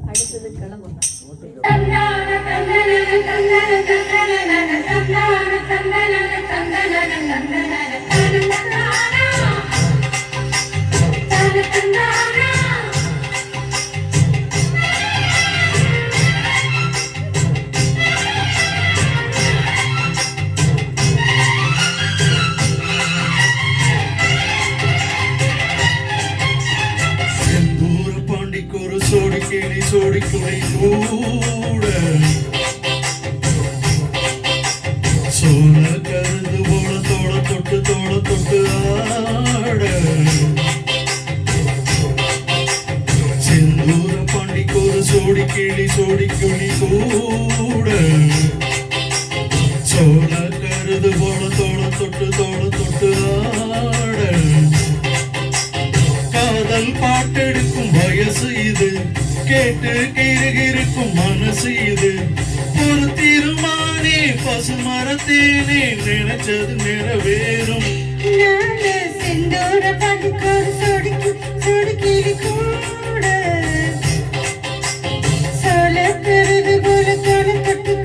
அடுத்தது கிளம்புங்க. சோடி கிளி சோடி குறை கூட சோழ கருது போல தோட தொட்டு ஆட செந்தூர பாண்டிக்கு ஒரு சோடி கிளி சோடி குழி கூட சோழ கருது போல தோட தொட்டு ஆட காதல் பாட்டெடுக்கும் வயசு இது கேட்டு கிருகிருக்கும் மனசு இது ஒரு தீர்மானே பசுமரத்தேனே நினைச்சது நிறைவேறும் செந்தூர பாண்டிக்கோடு சொடுக்கிளி கூட சோழ கருது போல தொட்டு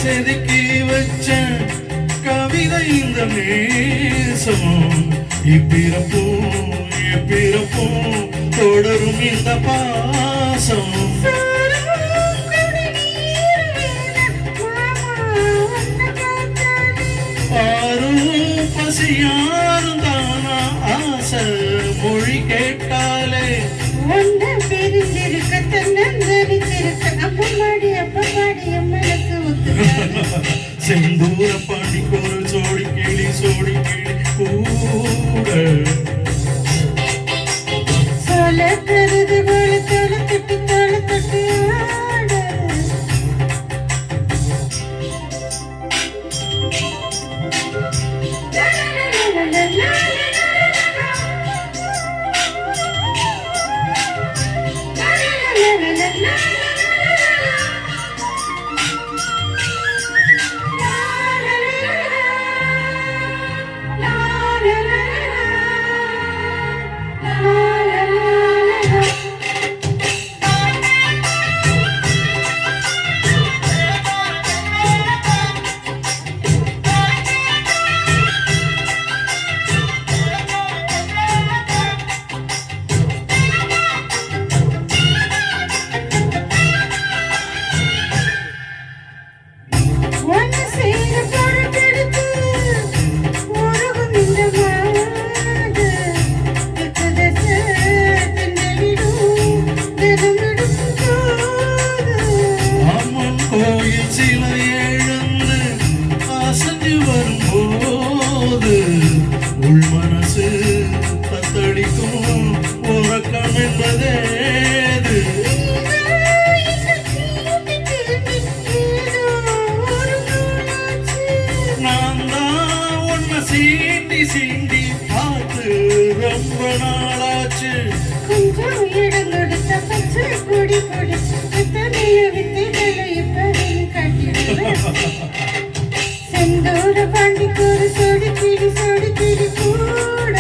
செதுக்கி வச்ச கவிதை இந்த நேசம் இப்பிறப்பும் தொடரும் இந்த பாசம் ஆரும் பசியாரும் தானா ஆசை மொழி கேட்டாலே ஒன்று பிரிந்திருக்க தன்னந்தரிச்சிருக்க அப்பமாடி மனசு செந்தூர பாண்டிக்கு ஒரு சோடி கிளி கூட சோழ கருது போல தொட்டு ஆட உள் மனசு தத்தளிக்கும் உறக்கம் என்பதேது நான் தான் உன்னை சீண்டி பார்த்து ரொம்ப நாளாச்சு கொஞ்சம் இடம் கொடுத்த பச்சை கொடி கொடுத்து எத்தனைய வித்தைகளை இப்படி காட்டிடுவேன் செந்தூர பாண்டிக்கு ஒரு சொடுக்கிளி கூட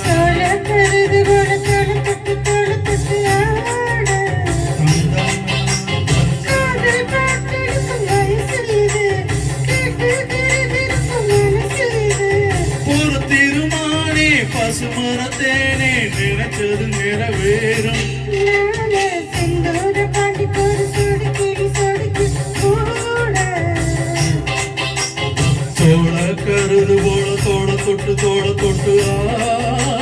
சோழ கருது போல தொட்டு ஆட காதல் பாட்டெடுக்கும் வயசு இது கேட்டு கிருகிருக்கும் மனசு இது ஒரு திருமானே பசுமரத்தேனே நினைச்சது நிறைவேறும் செந்தூர பாண்டிக்கு ஒரு சொடுக்கிளி கூட சோழ கருது போல தொட்டு ஆட